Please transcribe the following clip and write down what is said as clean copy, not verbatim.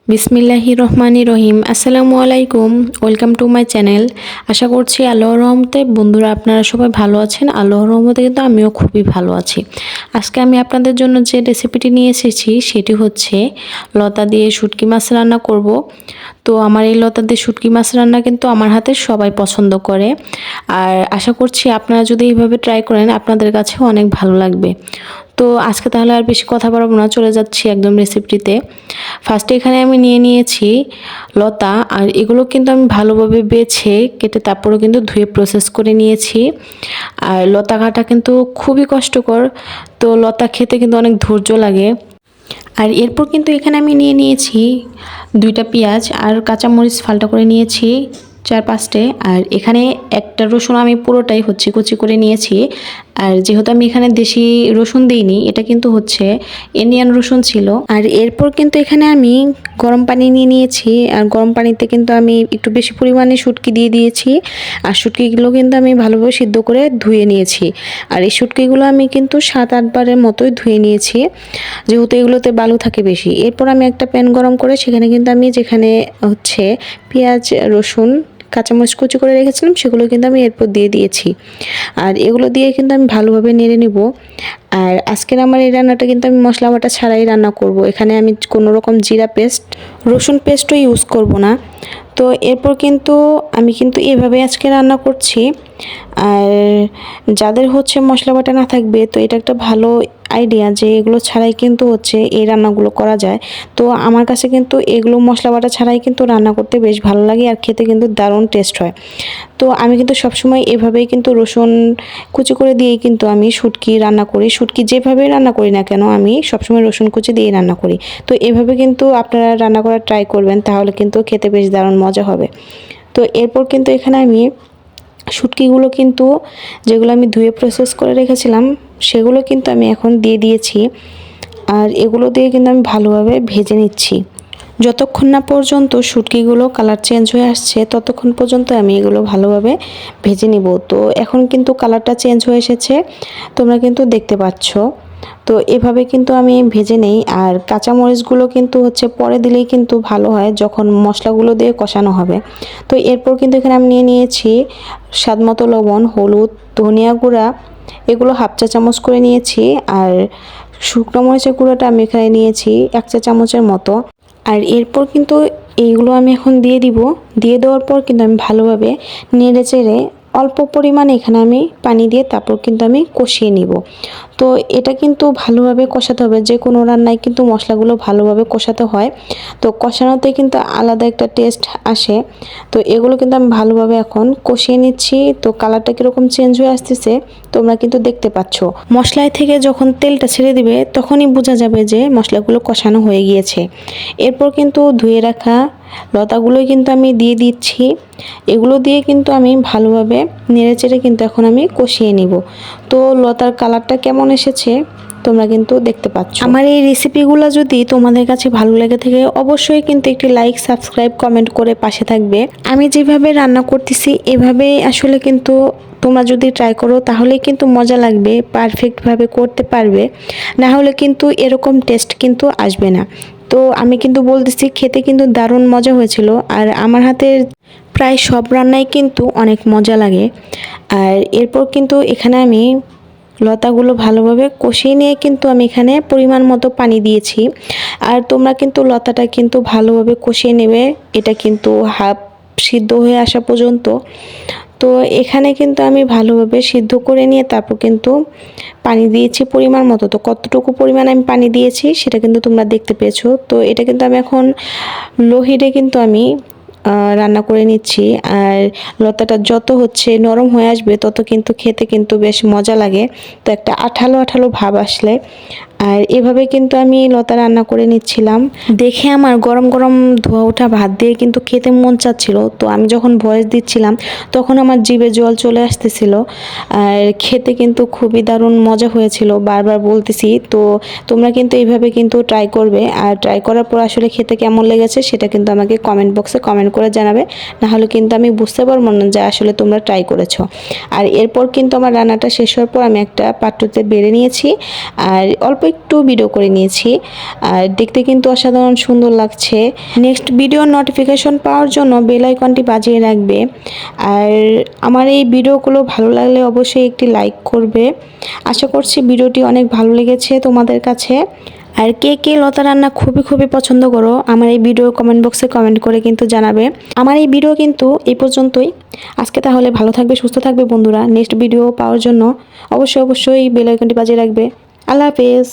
বিসমিল্লাহির রহমানির রহিম। আসসালামু আলাইকুম, ওয়েলকাম টু মাই চ্যানেল। আশা করছি আল্লাহর রহমতে বন্ধুরা আপনারা সবাই ভালো আছেন। আল্লাহর রহমতে কিন্তু আমিও খুবই ভালো আছি। আজকে আমি আপনাদের জন্য যে রেসিপিটি নিয়ে এসেছি সেটি হচ্ছে লতা দিয়ে শুটকি মাছ রান্না করব। তো আমার এই লতা দিয়ে শুটকি মাছ রান্না কিন্তু আমার হাতে সবাই পছন্দ করে, আর আশা করছি আপনারা যদি এইভাবে ট্রাই করেন আপনাদের কাছেও অনেক ভালো লাগবে। তো আজকে তাহলে আর বেশি কথা বলবো না, চলে যাচ্ছি একদম রেসিপিটিতে। ফার্স্টে এখানে আমি নিয়ে নিয়েছি লতা, আর এগুলো কিন্তু আমি ভালোভাবে বেছে কেটে তারপরে কিন্তু ধুয়ে প্রসেস করে নিয়েছি। আর লতা কাটা কিন্তু খুবই কষ্টকর, তো লতা খেতে কিন্তু অনেক ধৈর্য লাগে। আর এরপর কিন্তু এখানে আমি নিয়ে নিয়েছি 2টা পেঁয়াজ আর কাঁচামরিচ ফালটা করে নিয়েছি 4-5টে, আর এখানে একটা রসুন আমি পুরোটাই হচ্ছে কুচি করে নিয়েছি। আর যেহেতু আমি এখানে দেশি রসুন দিইনি, এটা কিন্তু হচ্ছে ইন্ডিয়ান রসুন ছিল। আর এরপর কিন্তু এখানে আমি গরম পানি নিয়ে নিয়েছি, আর গরম পানিতে কিন্তু আমি একটু বেশি পরিমাণে শুটকি দিয়ে দিয়েছি। আর শুটকিগুলো কিন্তু আমি ভালোভাবে সিদ্ধ করে ধুয়ে নিয়েছি। আর এই শুটকিগুলো আমি কিন্তু 7-8 বারের মতোই ধুয়ে নিয়েছি, যেহেতু এগুলোতে বালু থাকে বেশি। এরপর আমি একটা প্যান গরম করে সেখানে কিন্তু আমি যেখানে হচ্ছে পেঁয়াজ, রসুন, কাঁচামরিচ কুচি করে রেখেছিলাম সেগুলো কিন্তু আমি এরপর দিয়ে দিয়েছি। আর এগুলো দিয়ে কিন্তু আমি ভালোভাবে নেড়ে নিব। আর আজকের আমার এই রান্নাটা কিন্তু আমি মশলা বাটা ছাড়াই রান্না করব। এখানে আমি কোনো রকম জিরা পেস্ট, রসুন পেস্টও ইউজ করব না। তো এরপর কিন্তু আমি কিন্তু এভাবে আজকে রান্না করছি। আর যাদের হচ্ছে মশলা বাটা না থাকবে, তো এটা একটা ভালো আইডিয়া যে এগুলো ছাড়াই কিন্তু হচ্ছে এই রান্নাগুলো করা যায়। তো আমার কাছে কিন্তু এগুলো মশলা বাটা ছাড়াই কিন্তু রান্না করতে বেশ ভালো লাগে, আর খেতে কিন্তু দারুণ টেস্ট হয়। তো আমি কিন্তু সবসময় এভাবেই কিন্তু রসুন কুচি করে দিয়েই কিন্তু আমি শুটকি রান্না করি। শুটকি যেভাবেই রান্না করি না কেন আমি সবসময় রসুন কুচি দিয়ে রান্না করি। তো এভাবে কিন্তু আপনারা রান্না করার ট্রাই করবেন, তাহলে কিন্তু খেতে বেশ দারুণ মজা হবে। তো এরপর কিন্তু এখানে আমি শুটকিগুলো কিন্তু যেগুলো আমি ধুয়ে প্রসেস করে রেখেছিলাম সেগুলো কিন্তু আমি এখন দিয়ে দিয়েছি। আর এগুলো দিয়ে কিন্তু আমি ভালোভাবে ভেজে নিচ্ছি। যতক্ষণ না পর্যন্ত শুটকিগুলো কালার চেঞ্জ হয়ে আসছে ততক্ষণ পর্যন্ত আমি এগুলো ভালোভাবে ভেজে নিব। তো এখন কিন্তু কালারটা চেঞ্জ হয়ে এসেছে, তোমরা কিন্তু দেখতে পাচ্ছ। তো এভাবে কিন্তু আমি ভেজে নেই। আর কাঁচামরিচগুলো কিন্তু হচ্ছে পরে দিলেই কিন্তু ভালো হয় যখন মশলাগুলো দিয়ে কষানো হবে। তো এরপর কিন্তু এখানে আমি নিয়ে নিয়েছি স্বাদমতো লবণ, হলুদ, ধনিয়া গুঁড়া, এগুলো 1/2 চা চামচ করে নিয়েছি। আর শুকনো মরিচের গুঁড়োটা আমি এখানে নিয়েছি 1 চা চামচের মতো। আর এরপর কিন্তু এইগুলো আমি এখন দিয়ে দিব। দিয়ে দেওয়ার পর কিন্তু আমি ভালোভাবে নেড়ে চেড়ে অল্প পরিমাণে এখানে আমি পানি দিয়ে তারপর কিন্তু আমি কষিয়ে নিব। তো এটা কিন্তু ভালোভাবে কষাতে হবে, যে কোনো রান্নায় কিন্তু মশলাগুলো ভালোভাবে কষাতে হয়। তো কষানোতে কিন্তু আলাদা একটা টেস্ট আসে। তো এগুলো কিন্তু আমি ভালোভাবে এখন কষিয়ে নিচ্ছি। তো কালারটা কীরকম চেঞ্জ হয়ে আসতেছে তোমরা কিন্তু দেখতে পাচ্ছ। মশলায় থেকে যখন তেলটা ছেড়ে দিবে তখনই বোঝা যাবে যে মশলাগুলো কষানো হয়ে গিয়েছে। এরপর কিন্তু ধুয়ে রাখা লতাগুলোই কিন্তু আমি দিয়ে দিচ্ছি। এগুলো দিয়ে কিন্তু আমি ভালোভাবে নেড়েচেড়ে কিন্তু এখন আমি কষিয়ে নিব। তো লতার কালারটা কেমন এসেছে তোমরা কিন্তু দেখতে পাচ্ছ। আমার এই রেসিপিগুলো যদি তোমাদের কাছে ভালো লেগে থাকে অবশ্যই কিন্তু একটি লাইক, সাবস্ক্রাইব, কমেন্ট করে পাশে থাকবে। আমি যেভাবে রান্না করতেছি এভাবেই আসলে কিন্তু তোমরা যদি ট্রাই করো তাহলেই কিন্তু মজা লাগবে, পারফেক্টভাবে করতে পারবে, না হলে কিন্তু এরকম টেস্ট কিন্তু আসবে না। তো আমি কিন্তু বলতেছি খেতে কিন্তু দারুণ মজা হয়েছিল। আর আমার হাতের প্রায় সব রান্নাই কিন্তু অনেক মজা লাগে। আর এরপর কিন্তু এখানে আমি লতাগুলো ভালোভাবে কষিয়ে নিয়ে কিন্তু আমি এখানে পরিমাণ মতো পানি দিয়েছি। আর তোমরা কিন্তু লতাটা কিন্তু ভালোভাবে কষিয়ে নেবে, এটা কিন্তু হাফ সিদ্ধ হয়ে আসা পর্যন্ত। তো এখানে কিন্তু আমি ভালোভাবে সিদ্ধ করে নিয়ে তারপর কিন্তু পানি দিয়েছি পরিমাণ মতো। তো কতটুকু পরিমাণ আমি পানি দিয়েছি সেটা কিন্তু তোমরা দেখতে পেয়েছো। তো এটা কিন্তু আমি এখন লো হিটে কিন্তু আমি রান্না করে নিচ্ছি। আর লতাটা যত হচ্ছে নরম হয়ে আসবে তত কিন্তু খেতে কিন্তু বেশ মজা লাগে। তো একটা আঠালো আঠালো ভাব আসলে, আর এভাবে কিন্তু আমি লতা রান্না করে নিচ্ছিলাম। দেখে আমার গরম গরম ধোয়া ওঠা ভাত দিয়ে কিন্তু খেতে মন চাচ্ছিল। তো আমি যখন ভয়েস দিচ্ছিলাম তখন আমার জিভে জল চলে আসতেছিল। আর খেতে কিন্তু খুবই দারুণ মজা হয়েছিল, বারবার বলতেছি। তো তোমরা কিন্তু এইভাবে কিন্তু ট্রাই করবে, আর ট্রাই করার পর আসলে খেতে কেমন লেগেছে সেটা কিন্তু আমাকে কমেন্ট বক্সে কমেন্ট করে জানাবে, না হলে কিন্তু আমি বুঝতে পারবো না যে আসলে তোমরা ট্রাই করেছো। আর এরপর কিন্তু আমার রান্নাটা শেষ হওয়ার পর আমি একটা পাত্রতে বেড়ে নিয়েছি। আর অল্প একটু ভিডিও করে নিয়েছি, আর দেখতে কিন্তু অসাধারণ সুন্দর লাগছে। নেক্সট ভিডিওর নোটিফিকেশন পাওয়ার জন্য বেল আইকনটি বাজিয়ে রাখবে। আর আমার এই ভিডিওগুলো ভালো লাগলে অবশ্যই একটি লাইক করবে। আশা করছি ভিডিওটি অনেক ভালো লেগেছে তোমাদের কাছে। আর কে কে লতা রান্না খুবই পছন্দ করো, আমার এই ভিডিও কমেন্ট বক্সে কমেন্ট করে কিন্তু জানাবে। আমার এই ভিডিও কিন্তু এই পর্যন্তই। আজকে তাহলে ভালো থাকবে, সুস্থ থাকবে বন্ধুরা। নেক্সট ভিডিও পাওয়ার জন্য অবশ্যই বেল আইকনটি বাজিয়ে রাখবে। আল্লাহ হাফেজ।